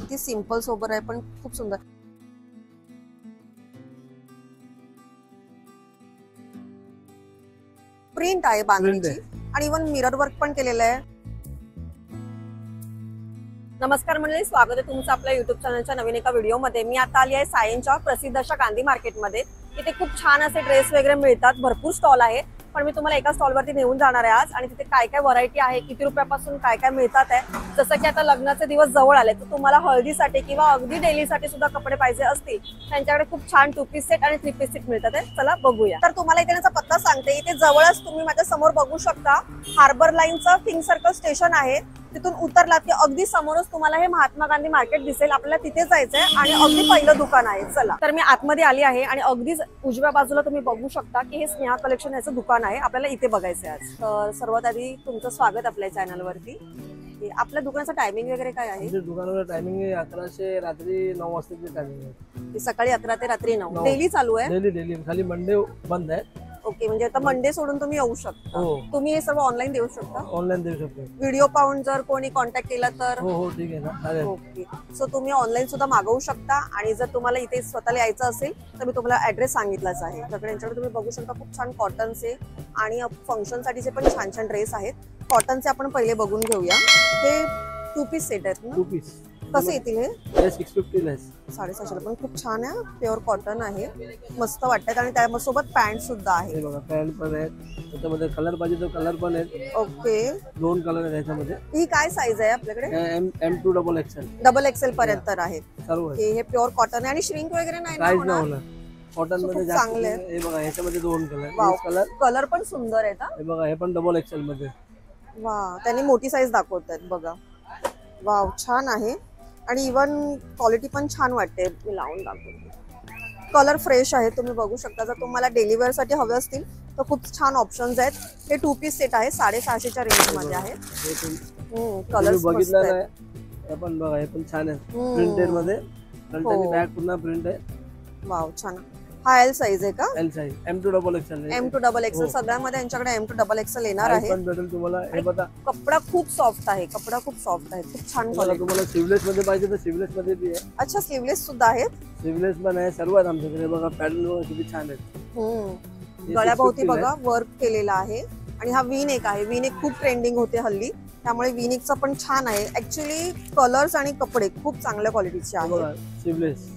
किती simple sober आहे पण खूप सुंदर. प्रिंट आहे बांधणीची आणि इवन मिरर वर्क पण केलेलं आहे. नमस्कार मंडळी, स्वागत आहे तुमचं आपल्या युट्यूब चॅनलच्या नवीन एका व्हिडिओमध्ये. मी आता आली आहे सायनच्या प्रसिद्ध अशा गांधी मार्केटमध्ये. इथे खूप छान असे ड्रेस वगैरे मिळतात, भरपूर स्टॉल आहे. पण मी तुम्हाला एका स्टॉलवरती नेऊन जाणार आहे आज आणि तिथे काय काय व्हरायटी आहे, किती रुपयापासून काय काय मिळतात आहे. जसं की आता लग्नाचे दिवस जवळ आले तर तुम्हाला हळदीसाठी किंवा अगदी डेलीसाठी सुद्धा कपडे पाहिजे असतील त्यांच्याकडे खूप छान 2 पीस सेट आणि 3 पीस सेट मिळतात आहे. चला बघूया. तर तुम्हाला इथे त्याचा पत्ता सांगते. इथे जवळच तुम्ही माझ्या समोर बघू शकता हार्बर लाईनचं किंग सर्कल स्टेशन आहे. तिथून उतरलात की अगदी समोरच तुम्हाला हे महात्मा गांधी मार्केट दिसेल. आपल्याला तिथे जायचंय आणि अगदी पहिलं दुकान आहे. चला तर मी आतमध्ये आली आहे आणि अगदीच उजव्या बाजूला तुम्ही बघू शकता की हे स्नेहा कलेक्शन याचं दुकान आहे. आपल्याला इथे बघायचंय आज. तर सर्वात आधी तुमचं स्वागत आपल्या चॅनल वरती. आपल्या दुकानाचं टायमिंग वगैरे काय आहे? दुकानाचं टायमिंग 11 ते रात्री 9 वाजताचे टायमिंग आहे. सकाळी 11 ते रात्री 9 डेली चालू आहे? डेली खाली मंडे बंद आहे. ओके, म्हणजे आता मंडे सोडून तुम्ही येऊ शकता. तुम्ही हे सर्व ऑनलाईन देऊ शकता? ऑनलाईन देऊ शकतो. व्हिडिओ पाहून जर कोणी कॉन्टॅक्ट केला तर? हो ठीक आहे ना. ओके, सो तुम्ही ऑनलाईन सुद्धा मागवू शकता. आणि जर तुम्हाला इथे स्वतःला यायचं असेल तर मी तुम्हाला ऍड्रेस सांगितलाच आहे. त्यांच्याकडे तुम्ही बघू शकता खूप छान कॉटनचे आणि फंक्शन साठीचे पण छान छान ड्रेस आहेत. कॉटनचे आपण पहिले बघून घेऊया. हे 2 पीस सेट आहेत ना? 2 पीस कसे येतील हे? 650 ला 750 पण खूप छान आहे. प्युअर कॉटन आहे, मस्त वाटतात. आणि त्यासोबत पॅन्ट सुद्धा आहे. हे बघा पॅन्ट पण आहे. त्याच्यामध्ये कलर पाहिजे तर कलर पण आहे. ओके, 2 कलर आहेत त्याच्यामध्ये. ही काय साईज आहे आपल्याकडे? M2 double XL. Double XL पर्यंत आहेत सर्व. हे प्युअर कॉटन आहे आणि श्रिंक वगैरे नाही काहीच नाही होणार. कॉटन मध्ये चांगले आहे. हे बघा ह्याच्यामध्ये 2 कलर. कलर पण सुंदर आहेत. हे बघा हे पण डबल XL मध्ये. वा, त्यांनी मोठी साईज दाखवतात बघा. वाव, छान आहे. आणि इवन क्वालिटी पण छान वाटते. मी लावून दाखवते. कलर फ्रेश आहे, तुम्ही बघू शकता. जर तुम्हाला डेली वेअर साठी हवे असतील तर खूप छान ऑप्शन्स आहेत. हे 2 पीस सेट आहे, 650च्या रेंज मध्ये आहे. कलर बघितलं नाही पण बघा हे पण छान आहे. प्रिंटेड मध्ये फ्रंट आणि बॅक पुन्हा प्रिंट आहे. वाव, छान. हा एल साईज आहे का? L size. M2 double XL. M2 double XL सगळ्यांमध्ये यांच्याकडे M2 डबल XL येणार आहे. पण भेटेल तुम्हाला. हे बघा कपडा खूप सॉफ्ट आहे. खूप छान क्वालिटी. तुम्हाला स्लीवलेस मध्ये पाहिजे तर स्लीवलेस मध्ये बी आहे. अच्छा, स्लीवलेस सुद्धा आहेत? स्लीवलेस पण आहे, सर्व आहेत आमच्याकडे. बघा पॅटर्न किती छान आहेत. गळ्याभोवती बघा वर्क केलेला आहे. आणि हा वी नेक आहे. वी नेक खूप ट्रेंडिंग होते हल्ली, त्यामुळे वी नेकचा पण छान आहे. ऍक्च्युली कलर्स आणि कपडे खूप चांगल्या क्वालिटीचे आहेत. स्लीवलेस.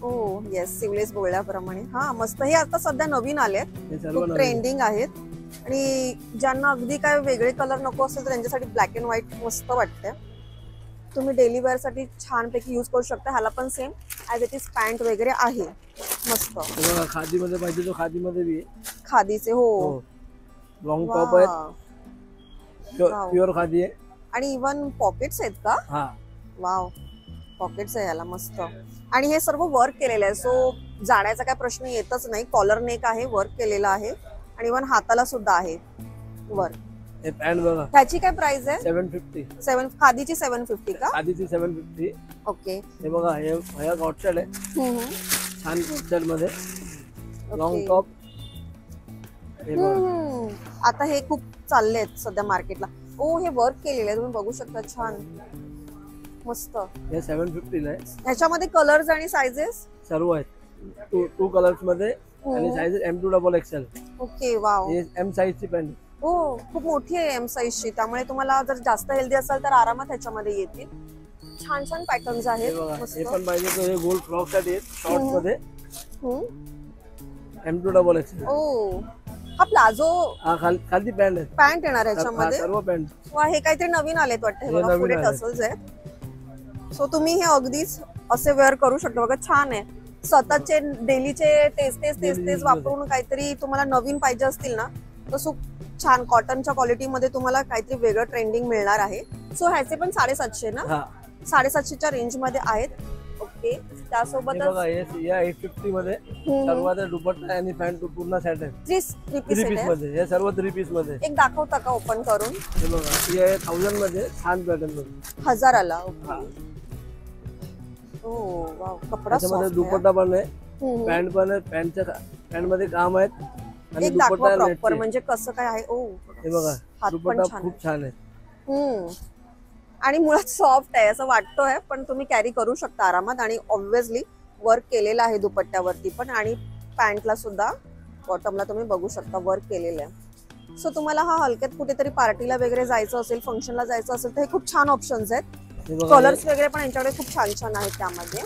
हो येस, सिवलेस बोलल्याप्रमाणे. हा मस्त. हे आता सध्या नवीन आले, खूप ट्रेंडिंग आहेत. आणि ज्यांना अगदी काय वेगळे कलर नको असेल तर त्यांच्यासाठी ब्लॅक अँड व्हाईट मस्त वाटते. तुम्ही डेली वेअर साठी छानपैकी युज करू शकता. ह्याला पण same as it is pant वगैरे आहे. मस्त. खादी मध्ये पाहिजे तो खादी मध्ये बी आहे. खादीचे हो लॉंग टॉप आहेत, प्युअर खादी आहे. आणि इवन पॉकेट्स आहेत का? हा, वाव, पॉकेट्स आहे याला मस्त. आणि हे सर्व वर्क केलेलं आहे, सो जाण्याचा काय प्रश्न येतच नाही. कॉलर नेक आहे, वर्क केलेला आहे. आणि इवन हाताला सुद्धा आहे वर्क. हे पॅन्ट बघा. त्याची काय प्राइस आहे? 750. खादीची 750 का? खादीची 750. ओके. हे बघा हे कॉटन आहे, छान कॉटन मध्ये लॉंग टॉप. आता हे खूप चालले आहेत सध्या मार्केटला. ओ, हे वर्क केलेलं आहे, तुम्ही बघू शकता. छान मस्त. हे 750 ला आहे. ह्याच्यामध्ये कलर्स आणि साइजेस सर्व आहेत. 2 कलर्स मध्ये आणि size M2 double XL. Okay, wow. हे M साइज ची पॅन्ट. हो, खूप मोठी आहे M साइज ची, त्यामुळे तुम्हाला जर जास्त हेल्दी असाल तर आरामात ह्याच्यामध्ये येतील. छान छान पॅटर्न्स आहेत. हे पण पाहिजे तर हे गोल्ड फ्रॉक साठी शॉर्ट मध्ये M2 डबल XL. ओ, हा प्लाझो. हा खाली पॅन्ट आहे. पॅन्ट येणार ह्याच्यामध्ये. सर्व पॅन्ट. वा, हे काहीतरी नवीन आलेत वाटतं. हे बघा पुढे टसल्स आहेत. सो तुम्ही हे अगदीच असे वेअर करू शकता. बघा छान आहे. स्वतःचे डेलीचे तेच वापरून काहीतरी तुम्हाला नवीन पाहिजे असतील ना तर खूप छान कॉटनच्या क्वालिटी मध्ये तुम्हाला काहीतरी वेगळं ट्रेंडिंग मिळणार आहे. सो ह्याचे पण 750 ना? 750च्या रेंज मध्ये आहेत. ओके, त्यासोबत 850 मध्ये सर्वात दुपट्टा आणि पॅन्ट पूर्ण सेट आहे. 3 पीस मध्ये. हे सर्व 3 पीस मध्ये. एक दाखवता का ओपन करून? हे बघा, हे 1000 मध्ये छान पॅटर्न मध्ये. 1000ला. ओके. ओ वाव, कपडा सॉफ्ट आहे. दुपट्टा पण आहे, पॅन्ट पण आहे. पॅन्ट मध्ये काम आहेत आणि दुपट्टा प्रॉपर म्हणजे कसं काय आहे. ओ, हे बघा दुपट्टा खूप छान आहे. आणि मुळात सॉफ्ट आहे असं वाटतोय, पण तुम्ही कॅरी करू शकता आरामात. आणि ऑब्व्हियसली वर्क केलेलं आहे दुपट्ट्यावरती पण, आणि पॅन्टला सुद्धा बॉटमला तुम्ही बघू शकता वर्क केलेलं आहे. सो तुम्हाला हा हलक्यात कुठेतरी पार्टीला वगैरे जायचं असेल, फंक्शनला जायचं असेल तर हे खूप छान ऑप्शन्स आहेत. कलर्स वगैरे पण यांच्याकडे खूप छान छान आहेत त्यामध्ये.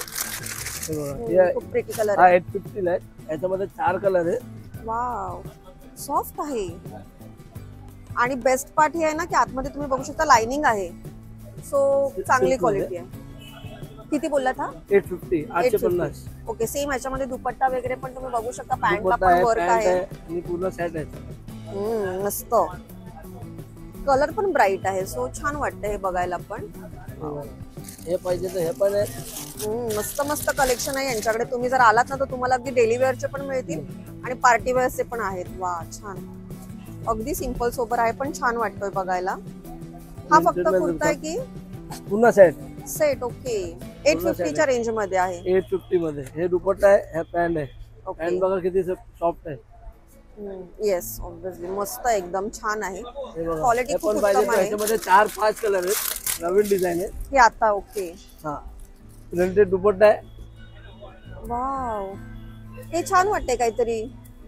खूप प्रिटी कलर आहे. 850 ला आहे. याच्यामध्ये 4 कलर आहे. वाव, सॉफ्ट आहे. आणि बेस्ट पार्ट ही आहे ना की आतमध्ये तुम्ही बघू शकता लाइनिंग आहे. सो चांगली क्वालिटी आहे. किती बोललात हा? 850, 850. ओके, सेम याच्यामध्ये दुपट्टा वगैरे पण तुम्ही बघू शकता. पॅन्टला पण वर्क आहे आणि पूर्ण सेट आहे. मस्त. कलर पण ब्राईट आहे. सो छान वाटतं हे बघायला पण. हे पाहिजे तर हे पण आहे. मस्त मस्त कलेक्शन आहे यांच्याकडे. तुम्ही जर आलात ना तर तुम्हाला अगदी डेली वेअरचे पण मिळतील आणि पार्टी वेअरचे पण आहेत. वा, छान. अगदी सिंपल सोबर आहे पण छान वाटतोय बघायला. हा फक्त कुर्ता आहे की पूर्ण सेट? ओके. 850 च्या रेंज मध्ये आहे. 850 मध्ये. हे दुपट्टा आहे, हे पॅन्ट आहे. पॅन्ट बघा किती सॉफ्ट आहे. येस, ऑब्व्हियसली मस्त एकदम छान आहे. क्वालिटी खूप उत्तम आहे. याच्यामध्ये 4-5 कलर आहेत. नवीन डिझाइन आहे हे आता. ओके. हा, प्रिंटेड दुपट्टा आहे. वाव, हे छान वाटतंय. काहीतरी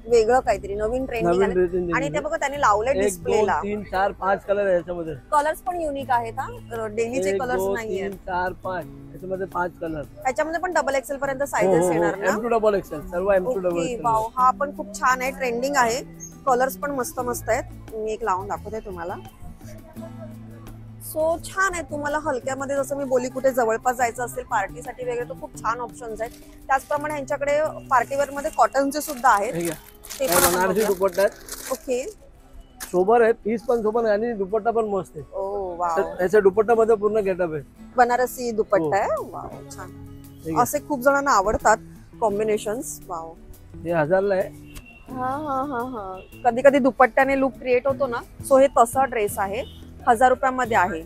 वेगळं, काहीतरी नवीन ट्रेंडिंग. आणि ते बघा त्याने लावले डिस्प्लेला. 1 2 3 4 5 कलर आहे याच्यामध्ये. कलर्स पण युनिक आहेत हा, डेलीचे कलर्स नाहीये. 1 2 3 4 5 याच्यामध्ये 5 कलर. याच्यामध्ये पण डबल एक्सेल पर्यंत साइजेस येणार ना? M2 डबल एक्सेल सर्व M2 डबल एक्सेल. वाव, हा पण खूप छान आहे, ट्रेंडिंग आहे. कलर्स पण मस्त मस्त आहेत. मी एक लावून दाखवते तुम्हाला. सो छान आहे. तुम्हाला हलक्यामध्ये जसं मी बोली कुठे जवळपास जायचं असेल पार्टीसाठी वगैरे तर खूप छान ऑप्शन्स आहेत. त्याचप्रमाणे यांच्याकडे पार्टीवेअर मध्ये कॉटनचे सुद्धा आहेत. ते पण बनारसी दुपट्टा आहे. ओके. सोबर आहे, पीस पण सोबर आहे आणि दुपट्टा पण मस्त आहे. ओ वाव, त्याच्या दुपट्ट्यामध्ये पूर्ण गेटअप आहे. बनारसी दुपट्टा आहे. वाव, छान. असे खूप जणांना आवडतात कॉम्बिनेशन्स. वाव, हे 1000 ला आहे. हा. कधी कधी दुपट्ट्याने लुक क्रिएट होतो ना, सो हे तसा ड्रेस आहे. 1000 रुपयामध्ये आहे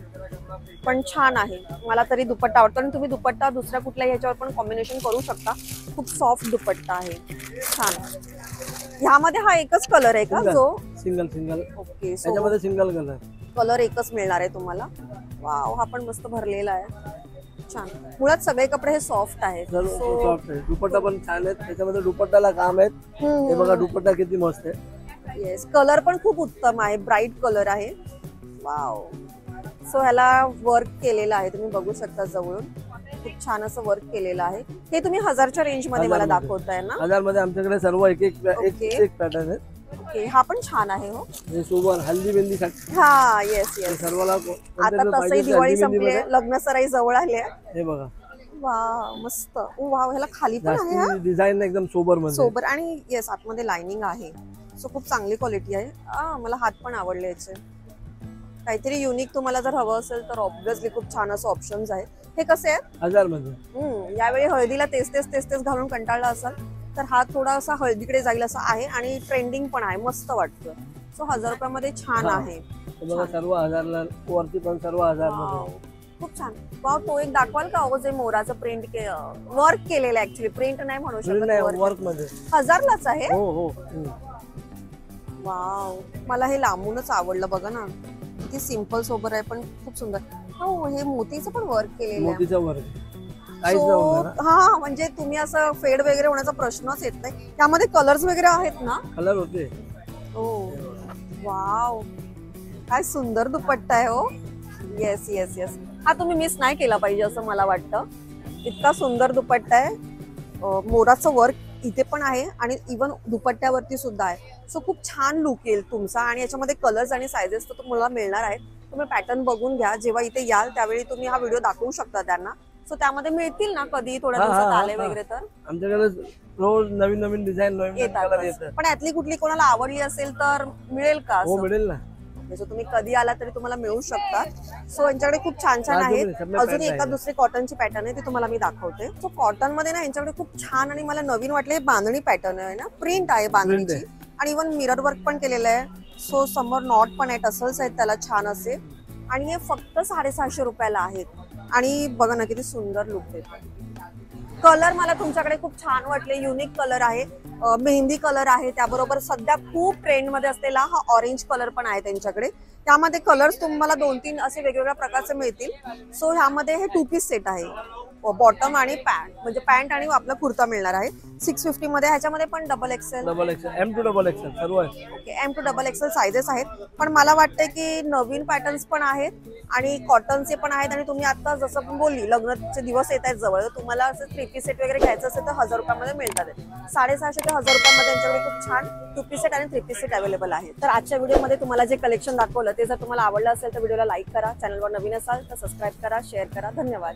पण छान आहे. मला तरी दुपट्टा आवडतो. आणि तुम्ही दुपट्टा दुसऱ्या कुठल्याही ह्याच्यावर पण कॉम्बिनेशन करू शकता. खूप सॉफ्ट दुपट्टा आहे, छान. ह्यामध्ये हा एकच कलर आहे का? जो सिंगल. ओके. याच्यामध्ये सिंगल कलर एकच मिळणार आहे तुम्हाला. वाव, हा पण मस्त भरलेला आहे, छान. मुळात सगळे कपडे हे सॉफ्ट आहेत. सॉफ्ट आहे. दुपट्टा पण छान आहे. त्याच्यामध्ये दुपट्टाला काम आहे. हे बघा दुपट्टा किती मस्त आहे. येस, कलर पण खूप उत्तम आहे, ब्राईट कलर आहे. वाव. सो ह्याला वर्क केलेलं आहे, तुम्ही बघू शकता जवळून. खूप छान असं वर्क केलेलं आहे. हे तुम्ही 1000च्या रेंज मध्ये मला दाखवताय ना? 1000 मध्ये आमच्याकडे सर्व एक पॅटर्न आहे. ओके, हा पण छान आहे. हो, हे सोबर हल्दी मेहंदी साठी. हा, येस. सर्वाला आता तसंही दिवाळी संपली, लग्न सराई जवळ आली आहे. हे बघा. वाव, मस्त. वाव, ह्याला खाली पण आहे डिझाईन एकदम सोबर आणि येस आतमध्ये लाइनिंग आहे. सो खूप चांगली क्वालिटी आहे. मला हात पण आवडले याचे. काहीतरी युनिक तुम्हाला जर हवं असेल तर ऑब्व्हियसली खूप छान असं ऑप्शन्स आहेत. हे कसे आहेत? 1000 मध्ये. यावेळी हळदीला तेच घालून कंटाळला असाल तर हा थोडासा हळदीकडे जाईल असा आहे आणि ट्रेंडिंग पण आहे, मस्त वाटतं. सो 1000 रुपयामध्ये छान आहे. सर्व 1000 ला वरती पण सर्व 1000 मध्ये. खूप छान. वाव, तो एक दाखवाल का? जे मोराचं प्रिंट वर्क केलेलं, ऍक्च्युली प्रिंट नाही म्हणू शकत, वर्क मध्ये. 1000 लाच आहे. हो. वाव, मला हे लांबूनच आवडलं. बघा ना, किती सिंपल सोबर आहे पण खूप सुंदर. हो, हे मोतीचं पण वर्क केलेलं आहे. मोतीचं वर्क. हा, म्हणजे तुम्ही असं फेड वगैरे होण्याचा प्रश्नच येत नाही. त्यामध्ये कलर्स वगैरे आहेत ना? कलर होते. हो. वाव, काय सुंदर दुपट्टा आहे. हो, येस. हा तुम्ही मिस नाही केला पाहिजे असं मला वाटतं. इतका सुंदर दुपट्टा आहे. मोराचं वर्क इथे पण आहे आणि इवन दुपट्ट्यावरती सुद्धा आहे. सो खूप छान लुक येईल तुमचा. आणि याच्यामध्ये कलर्स आणि सायझेस तर तुम्हाला मिळणार आहेत. तुम्ही पॅटर्न बघून घ्या. जेव्हा इथे याल त्यावेळी तुम्ही हा व्हिडिओ दाखवू शकता त्यांना. सो त्यामध्ये मिळतील ना कधी थोड्या दिवसात आले वगैरे तर? आमच्याकडे रोज नवीन डिझाईन येतात. पण यातली कुठली कोणाला आवडली असेल तर मिळेल का? हो, मिळेल ना. तुम्ही कधी आला तरी तुम्हाला मिळू शकतात. सो यांच्याकडे खूप छान आहेत. अजून एका दुसरी कॉटनची पॅटर्न आहे ती तुम्हाला मी दाखवते. सो कॉटन मध्ये ना यांच्याकडे खूप छान आणि मला नवीन वाटले बांधणी पॅटर्न आहे ना, प्रिंट आहे बांधणीची आणि इव्हन मिरर वर्क पण केलेलं आहे. सो समोर नॉट पण आहे, टसल्स आहेत त्याला छान असे. आणि हे फक्त 650 रुपयाला आहेत. आणि बघा ना किती सुंदर लुक देतात. कलर मला तुमच्याकडे खूप छान वाटले, युनिक कलर आहे. मेहंदी कलर आहे, त्याबरोबर सध्या खूप ट्रेंड मध्ये असलेला हा ऑरेंज कलर पण आहे त्यांच्याकडे. त्यामध्ये कलर्स तुम्हाला 2-3 असे वेगवेगळ्या प्रकारचे मिळतील. सो ह्यामध्ये हे 2 पीस सेट आहे, बॉटम आणि पॅन्ट, म्हणजे पॅन्ट आणि आपला कुर्ता मिळणार आहे 650 मध्ये. ह्याच्यामध्ये पण double XL M to double XL सर्व आहे. Okay, M to double XL sizes आहेत. पण मला वाटतं की नवीन पॅटर्न्स पण आहेत आणि कॉटनचे पण आहेत. आणि तुम्ही आता जसं पण बोलली लग्नाचे दिवस येत आहेत जवळ, तर तुम्हाला असं 3 पीस सेट वगैरे घ्यायचं असेल तर 1000 रुपयामध्ये मिळतात. 650 ते 1000 रुपयामध्ये त्यांच्याकडे खूप छान 2 पीस सेट आणि 3 पीस सेट अवेलेबल आहे. तर आजच्या व्हिडिओमध्ये तुम्हाला जे कलेक्शन दाखवलं ते जर तुम्हाला आवडलं असेल तर व्हिडिओला लाईक करा, चॅनलवर नवीन असाल तर सबस्क्राईब करा, शेअर करा. धन्यवाद.